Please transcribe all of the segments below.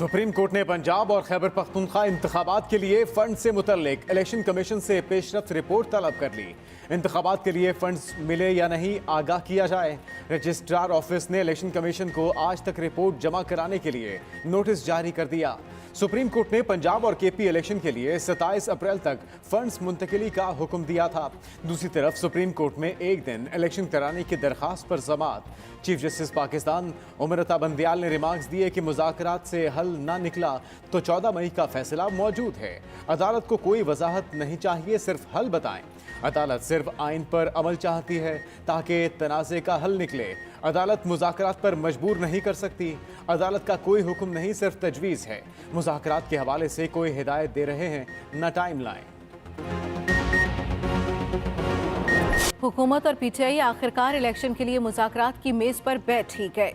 Supreme court ने पंजाब और खैबर पख्तूनख्वा इंतखाबात के लिए फंड से मुतल्लिक इलेक्शन कमीशन से पेशरफ्त रिपोर्ट तलब कर ली। इंतखाबात के लिए फंड्स मिले या नहीं आगाह किया जाए। रजिस्ट्रार ऑफिस ने इलेक्शन कमीशन को आज तक रिपोर्ट जमा कराने के लिए नोटिस जारी कर दिया। सुप्रीम कोर्ट ने पंजाब और केपी इलेक्शन के लिए 27 अप्रैल तक फंड्स मुंतकिली का हुक्म दिया था। दूसरी तरफ सुप्रीम कोर्ट में एक दिन इलेक्शन कराने की दरखास्त पर समाअत। चीफ जस्टिस पाकिस्तान उमर अता बंदियाल ने रिमार्क्स दिए कि मुज़ाकरात से हल ना निकला तो 14 मई का फैसला मौजूद है। अदालत को कोई वजाहत नहीं चाहिए, सिर्फ हल बताएं। अदालत सिर्फ आइन पर अमल चाहती है ताकि तनाज़े का हल निकले। अदालत मुज़ाकरात पर मजबूर नहीं कर सकती। अदालत का कोई हुक्म नहीं, सिर्फ तजवीज़ है। मुज़ाकरात के हवाले से कोई हिदायत दे रहे हैं, न टाइम लाइन। हुकूमत और पीटीआई आखिरकार इलेक्शन के लिए मुज़ाकरात की मेज़ पर बैठ ही गए।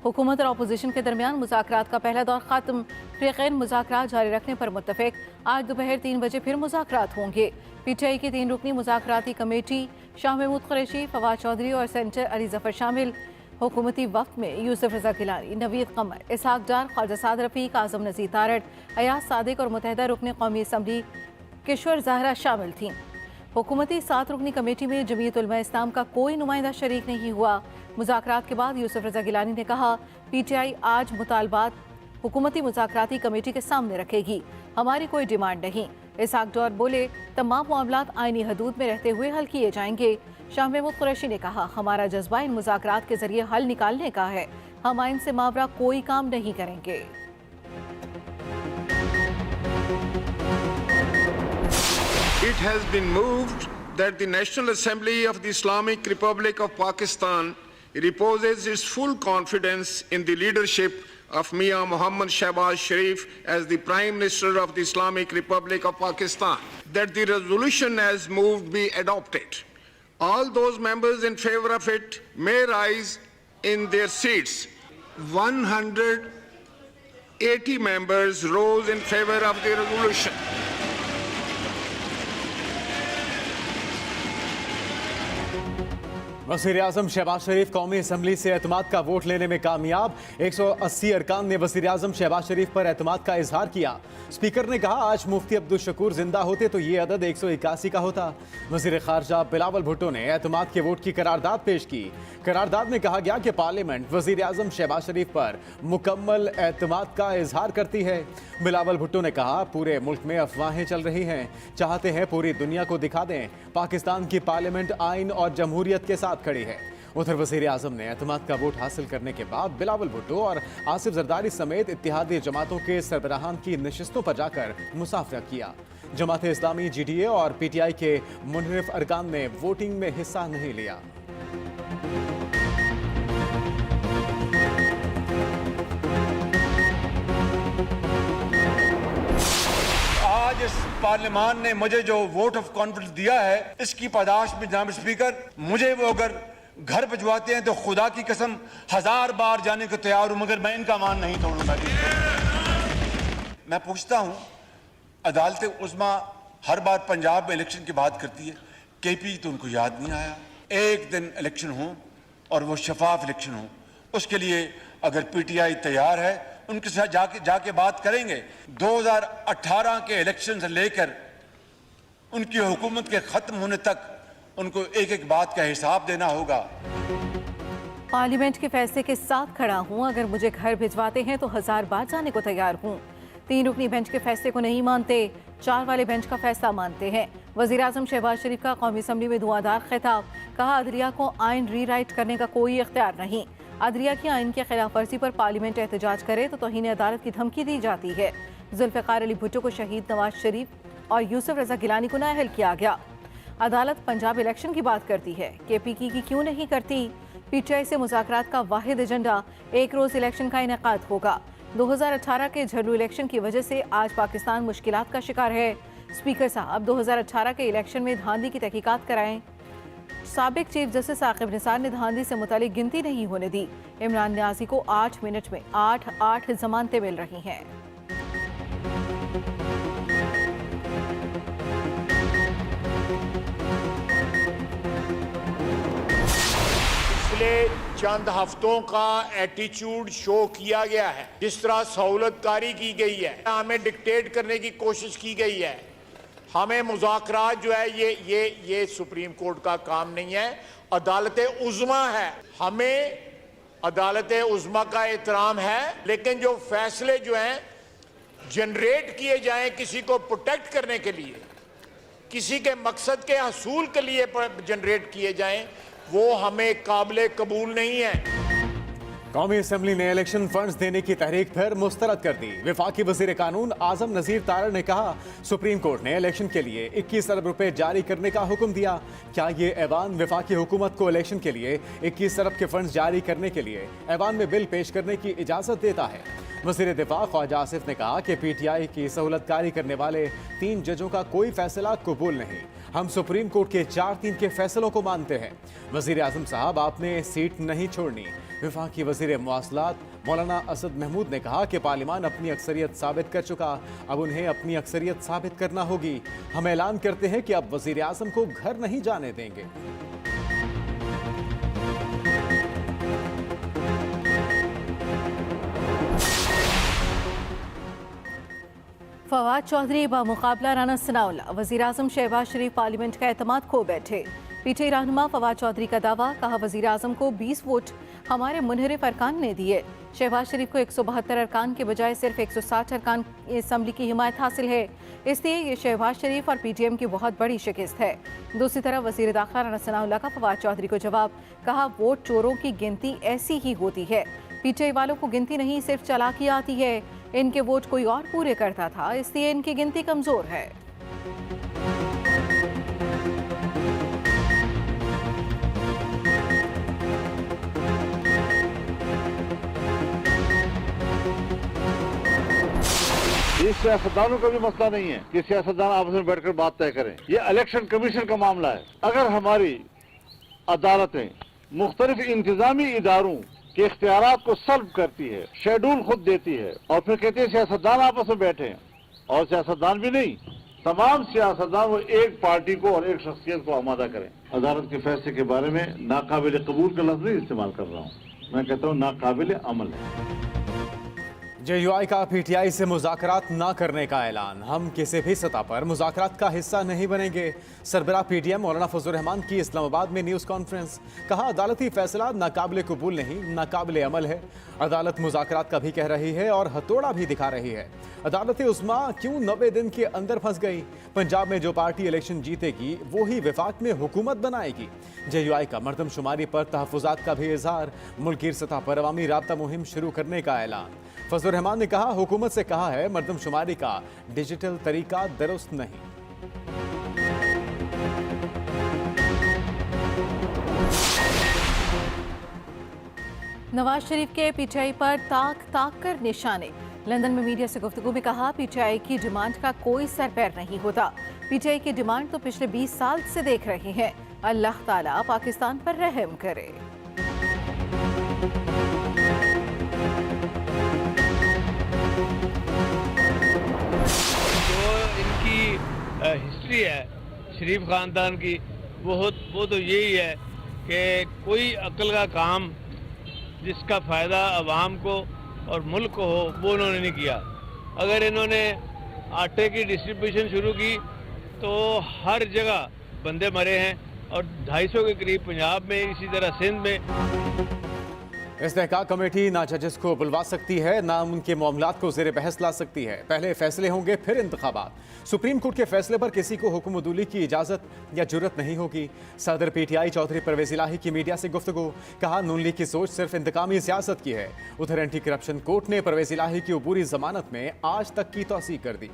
हुकूमत और अपोजिशन के दरमियान मुज़ाकरात का पहला दौर ख़त्म। फ़रीक़ैन मुज़ाकरात जारी रखने पर मुत्तफ़िक़। आज दोपहर 3 बजे फिर मुज़ाकरात होंगे। पीटीआई की 3 रुकनी मुज़ाकराती कमेटी शाह महमूद कुरैशी, फवाद चौधरी और सेनेटर अली ज़फ़र शामिल। हुकूमती वक्त में यूसुफ रज़ा गिलानी, नवीद कमर, इसहाक डार, ख्वाजा साद रफ़ीक, आज़म नज़ीर तारड़, अयाज सादिक और मुत्तहिदा रुकन कौमी असम्बली किशोर ज़हरा शामिल थीं। हुकूमती 7 रुकनी कमेटी में जमीयत उलमा इस्लाम का कोई नुमाइंदा शरीक नहीं हुआ। मुज़ाकरात के बाद यूसुफ रज़ा गिलानी ने कहा, पीटीआई आज मुतालबात हुकूमती मुज़ाकराती कमेटी के सामने रखेगी, हमारी कोई डिमांड नहीं। इसहाक डार बोले, तमाम मामलात आईनी हदूद में रहते हुए हल किए जाएंगे। शाह महमूद कुरैशी ने कहा, हमारा जज्बा इन मुज़ाकरात के जरिए हल निकालने का है, हम आइन से मावरा कोई काम नहीं करेंगे। It has been moved that the National Assembly of the Islamic Republic of Pakistan reposes its full confidence in the leadership of Mian Mohammad Shehbaz Sharif as the Prime Minister of the Islamic Republic of Pakistan, that the resolution as moved be adopted. All those members in favor of it may rise in their seats. 180 members rose in favor of the resolution. वज़ीर-ए-आज़म शहबाज शरीफ कौमी assembly से एतमाद का vote लेने में कामयाब। 180 अरकान ने वज़ीर-ए-आज़म शहबाज शरीफ पर एतमाद का इजहार किया। स्पीकर ने कहा, आज मुफ्ती अब्दुल शकूर जिंदा होते तो ये अदद 181 का होता। वज़ीर ख़ारजा बिलावल भुट्टो ने एतमाद के वोट की करारदाद पेश की। करारदाद में कहा गया कि पार्लियामेंट वज़ीर-ए-आज़म शहबाज शरीफ पर मुकम्मल एतमाद का इजहार करती है। बिलावल भुट्टो ने कहा, पूरे मुल्क में अफवाहें चल रही हैं, चाहते हैं पूरी दुनिया को दिखा दें पाकिस्तान की पार्लियामेंट आइन और जमहूरियत के साथ खड़ी है। उधर वज़ीर-ए-आज़म ने एतमाद का वोट हासिल करने के बाद बिलावल भुट्टो और आसिफ जरदारी समेत इत्तेहादी जमातों के सरबराहान की नशिस्तों पर जाकर मुसाफरा किया। जमात इस्लामी, GDA और PTI के मुनहरिफ अरकान ने वोटिंग में हिस्सा नहीं लिया। आज इस पार्लियामान ने मुझे जो वोट ऑफ कॉन्फिडेंस दिया है, इसकी पादाश में जनाब स्पीकर, मुझे वो अगर घर भिजवाते हैं तो खुदा की कसम 1000 बार जाने को तैयार हूं, मगर मैं इनका मान नहीं तोड़ूंगा। मैं पूछता हूं, अदालत उस्मा हर बार पंजाब में इलेक्शन की बात करती है, केपी तो उनको याद नहीं आया। एक दिन इलेक्शन हो और वो शफाफ इलेक्शन हो, उसके लिए अगर PTI तैयार है, उनके साथ जाके बात करेंगे। 2018 के इलेक्शन से लेकर उनकी हुकूमत के खत्म होने तक उनको एक एक बात का हिसाब देना होगा। पार्लियामेंट के फैसले के साथ खड़ा हूं, अगर मुझे घर भिजवाते हैं तो 1000 बार जाने को तैयार हूं। 3 रुकनी बेंच के फैसले को नहीं मानते, 4 वाले बेंच का फैसला मानते हैं। वज़ीर-ए-आज़म शहबाज शरीफ का कौमी असम्बली में धुआंधार खिताब, कहा, अदलिया को आइन रीराइट करने का कोई इख्तियार नहीं। अदलिया की आइन की खिलाफ वर्जी पर पार्लियामेंट एहतजाज करे तो तौहीन अदालत की धमकी दी जाती है। जुल्फ़िकार अली भुट्टो को शहीद नवाज शरीफ और यूसुफ रज़ा गिलानी को नाअहल किया गया। अदालत पंजाब इलेक्शन की बात करती है, KP की क्यों नहीं करती। PTI से मुज़ाकरात का वाहिद एजेंडा एक रोज़ इलेक्शन का इनेकाद होगा। 2018 के झरलू इलेक्शन की वजह से आज पाकिस्तान मुश्किलात का शिकार है। स्पीकर साहब 2018 के इलेक्शन में धांधली की तहकीकात कराएं। साबिक चीफ जस्टिस आकिब निसार ने धांधली से मुतालिक गिनती नहीं होने दी। इमरान न्याजी को 8 मिनट में 8 जमानतें मिल रही हैं। पिछले चंद हफ्तों का एटीट्यूड शो किया गया है, जिस तरह सहूलतकारी की गई है, हमें डिक्टेट करने की कोशिश की गई है, हमें मुज़ाकरात जो है ये सुप्रीम कोर्ट का काम नहीं है, अदालत उज़्मा है। हमें अदालत उज़्मा का एहतराम है, लेकिन जो फैसले जो हैं जनरेट किए जाएं किसी को प्रोटेक्ट करने के लिए, किसी के मकसद के हसूल के लिए जनरेट किए जाएं, वो हमें काबिल कबूल नहीं है। कौमी असम्बली ने इलेक्शन फंड्स देने की तहरीक फिर मुस्तरद कर दी। वफाकी वजीर कानून आजम नज़ीर तारड़ ने कहा, सुप्रीम कोर्ट ने इलेक्शन के लिए 21 अरब रुपए जारी करने का हुक्म दिया। क्या ये ऐवान वफाकी हुकूमत को इलेक्शन के लिए 21 अरब के फंड्स जारी करने के लिए ऐवान में बिल पेश करने की इजाज़त देता है? वज़ीर दिफा ख्वाजा आसिफ ने कहा कि PTI की सहूलतकारी करने वाले 3 जजों का कोई फैसला कबूल नहीं। हम सुप्रीम कोर्ट के 4-3 के फैसलों को मानते हैं। वज़ीर आज़म साहब, आपने सीट नहीं छोड़नी। वफाकी वज़ीर मवासलात मौलाना असद महमूद ने कहा कि पार्लियामान अपनी अक्सरियत साबित कर चुका, अब उन्हें अपनी अक्सरियत साबित करना होगी। हम ऐलान करते हैं कि अब वज़ीर आज़म को घर नहीं जाने देंगे। फवाद चौधरी बामुकाबला राना सनाउल्लाह वज़ीर आज़म शहबाज शरीफ पार्लियामेंट का एतमाद खो बैठे। PTI रहनुमा फवाद चौधरी का दावा, कहा वज़ीर आज़म को 20 वोट हमारे मुनहरिफ अरकान ने दिए। शहबाज शरीफ को 172 अरकान के बजाय सिर्फ 160 अरकान असम्बली की हिमायत हासिल है, इसलिए ये शहबाज शरीफ और PTM की बहुत बड़ी शिकस्त है। दूसरी तरफ वज़ीर दाखिला राना सनाउल्लाह का फवाद चौधरी को जवाब, कहा वोट चोरों की गिनती ऐसी ही होती है। PTI वालों को गिनती नहीं सिर्फ चालाकी आती है, इनके वोट कोई और पूरे करता था, इसलिए इनकी गिनती कमजोर है। ये सियासतदानों का भी मसला नहीं है कि सियासतदान आपस में बैठकर बात तय करें। ये इलेक्शन कमीशन का मामला है। अगर हमारी अदालतें मुख्तलिफ इंतजामी इदारों के इख्तियारात को सल्ब करती है, शेड्यूल खुद देती है, और फिर कहते हैं सियासतदान आपस में बैठे हैं, और सियासतदान भी नहीं, तमाम सियासतदान वो एक पार्टी को और एक शख्सियत को आमादा करें। अदालत के फैसले के बारे में नाकाबिल कबूल का लफ्ज़ नहीं इस्तेमाल कर रहा हूँ, मैं कहता हूँ नाकाबिल अमल है। JUI का PTI से मुज़ाकरात ना करने का ऐलान। हम किसी भी सतह पर मुज़ाकरात का हिस्सा नहीं बनेंगे। सरबराह PTM मौलाना फजल रहमान की इस्लामाबाद में न्यूज़ कॉन्फ्रेंस। कहा, अदालती फैसला नाकाबिल कबूल नहीं, नाकाबिल अमल है। अदालत मुज़ाकरात का भी कह रही है और हथौड़ा भी दिखा रही है। अदालत उस्मा क्यों 90 दिन के अंदर फंस गई? पंजाब में जो पार्टी इलेक्शन जीतेगी वही विफाक में हुकूमत बनाएगी। JUI का मरदमशुमारी पर तहफ़्फ़ुज़ात का भी इज़हार। मुल्की सतह पर अवामी राब्ता मुहिम शुरू करने का ऐलान। फजल रहमान ने कहा, हुकूमत से कहा है मरदमशुमारी का डिजिटल तरीका दुरुस्त नहीं। नवाज शरीफ के PTI पर ताक कर निशाने। लंदन में मीडिया से गुफ्तगू में कहा, PTI की डिमांड का कोई सर पैर नहीं होता। PTI की डिमांड तो पिछले 20 साल से देख रहे हैं। अल्लाह ताला पाकिस्तान पर रहम करे। हिस्ट्री है शरीफ ख़ानदान की, वो तो यही है कि कोई अक्ल का काम जिसका फ़ायदा अवाम को और मुल्क को हो वो उन्होंने नहीं किया। अगर इन्होंने आटे की डिस्ट्रीब्यूशन शुरू की तो हर जगह बंदे मरे हैं, और 250 के करीब पंजाब में, इसी तरह सिंध में। इस्तेहकाक कमेटी ना जजेस को बुलवा सकती है, ना उनके मामलात को ज़ेर बहस ला सकती है। पहले फैसले होंगे फिर इंतखाबात। सुप्रीम कोर्ट के फैसले पर किसी को हुक्म उदूली की इजाज़त या जुर्रत नहीं होगी। सदर PTI चौधरी परवेज़ इलाही की मीडिया से गुफ्तगू। कहा, नून लीग की सोच सिर्फ इंतकामी सियासत की है। उधर एंटी करप्शन कोर्ट ने परवेज़ इलाही की अबूरी जमानत में आज तक की तौसीक़ कर दी।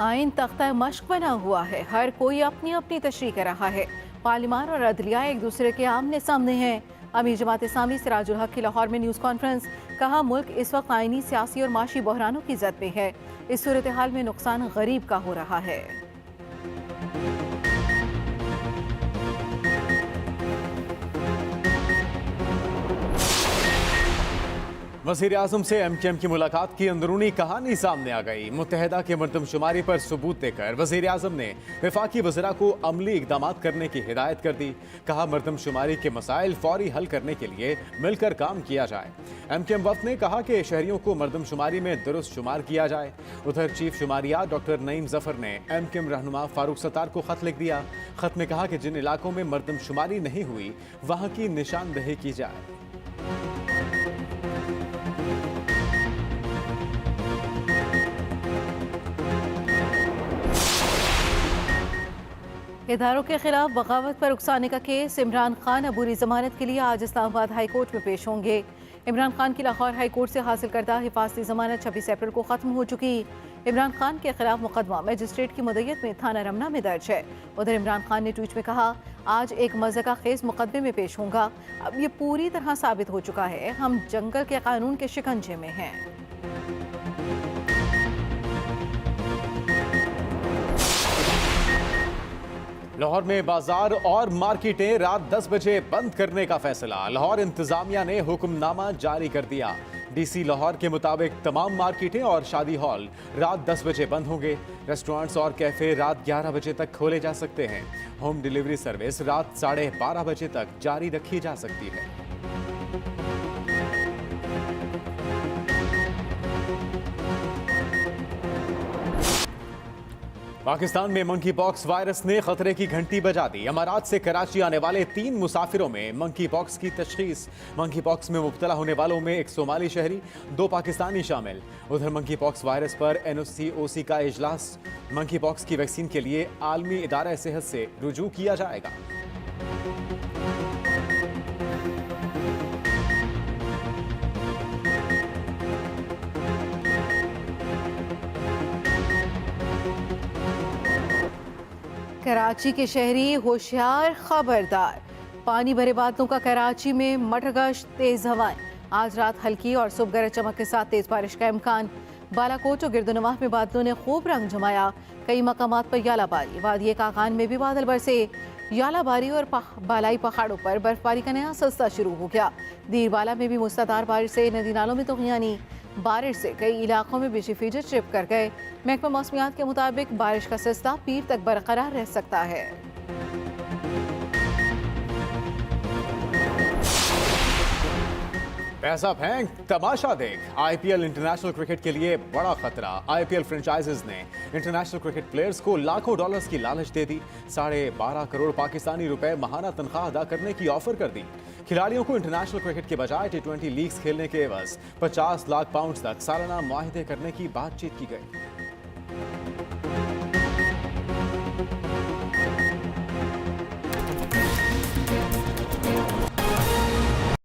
आइन तख्ता मश्क बना हुआ है, हर कोई अपनी अपनी तशरीह कर रहा है। पार्लियामान और अदलिया एक दूसरे के आमने सामने हैं। अमीर जमात इस्लामी सिराजुल हक की लाहौर में न्यूज़ कॉन्फ्रेंस। कहा, मुल्क इस वक्त आइनी, सियासी और माशी बहरानों की जद में है। इस सूरत हाल में नुकसान गरीब का हो रहा है। वज़ीर आज़म से MKM की मुलाकात की अंदरूनी कहानी सामने आ गई। मुत्तहिदा के मरदमशुमारी पर सबूत देकर वज़ीर आज़म ने वफाकी वज़रा को अमली इक़दाम करने की हिदायत कर दी। कहा मरदमशुमारी के मसाइल फौरी हल करने के लिए मिलकर काम किया जाए। MKM वफ़द ने कहा कि शहरियों को मरदमशुमारी में दुरुस्त शुमार किया जाए। उधर चीफ शुमारिया डॉक्टर नईम ज़फ़र ने MKM रहनुमा फारूक सत्तार को ख़त लिख दिया। ख़त में कहा कि जिन इलाकों में मरदमशुमारी नहीं हुई वहाँ की निशानदेही की जाए। इदारों के खिलाफ बगावत पर उकसाने का केस। इमरान खान अबूरी जमानत के लिए आज इस्लामाबाद हाई कोर्ट में पेश होंगे। इमरान खान की लाहौर हाई कोर्ट से हासिल करदा हिफाजती जमानत 26 अप्रैल को खत्म हो चुकी। इमरान खान के खिलाफ मुकदमा मजिस्ट्रेट की मुद्दत में थाना रमना में दर्ज है। उधर इमरान खान ने ट्वीट में कहा, आज एक मज़का खेज मुकदमे में पेश होऊंगा। अब ये पूरी तरह साबित हो चुका है हम जंगल के कानून के शिकंजे में हैं। लाहौर में बाजार और मार्केटें रात 10 बजे बंद करने का फैसला। लाहौर इंतजामिया ने हुक्मनामा जारी कर दिया। DC लाहौर के मुताबिक तमाम मार्केटें और शादी हॉल रात 10 बजे बंद होंगे। रेस्टोरेंट्स और कैफे रात 11 बजे तक खोले जा सकते हैं। होम डिलीवरी सर्विस रात 12:30 बजे तक जारी रखी जा सकती है। पाकिस्तान में मंकी पॉक्स वायरस ने खतरे की घंटी बजा दी। अमारात से कराची आने वाले 3 मुसाफिरों में मंकी पॉक्स की तशखीस। मंकी पॉक्स में मुब्तला होने वालों में एक सोमाली शहरी, 2 पाकिस्तानी शामिल। उधर मंकी पॉक्स वायरस पर NOC/OC का इजलास। मंकी पॉक्स की वैक्सीन के लिए आलमी इदारा सेहत से रुजू किया जाएगा। कराची के शहरी होशियार, खबरदार। पानी भरे बादलों का कराची में मटरगश्त, तेज हवाएं। आज रात हल्की और सुबह गरज चमक के साथ तेज बारिश का इम्कान। बालाकोट और गिरदोनवाह में बादलों ने खूब रंग जमाया। कई मकामात पर यालाबारी। वादिये कागान में भी बादल बरसे। यालाबारी और बालाई पहाड़ों पर बर्फबारी का नया सिलसिला शुरू हो गया। दीरबाला में भी मुसलाधार बारिश से नदी नालों में तूफ़ानी। बारिश से कई इलाकों में बिजली फीडर ट्रिप कर गए। महकमा मौसमियात के मुताबिक बारिश का सिलसिला पीर तक बरकरार रह सकता है। पैसा फेंक, तमाशा देख। IPL इंटरनेशनल क्रिकेट के लिए बड़ा खतरा। IPL फ्रेंचाइजीज ने इंटरनेशनल क्रिकेट प्लेयर्स को लाखों डॉलर्स की लालच दे दी। 12.5 करोड़ पाकिस्तानी रुपए माहाना तनख्वाह अदा करने की ऑफर कर दी। खिलाड़ियों को इंटरनेशनल क्रिकेट के बजाय T20 लीग्स खेलने के एवज 50 लाख पाउंड तक सालाना मुआहदे करने की बातचीत की गई।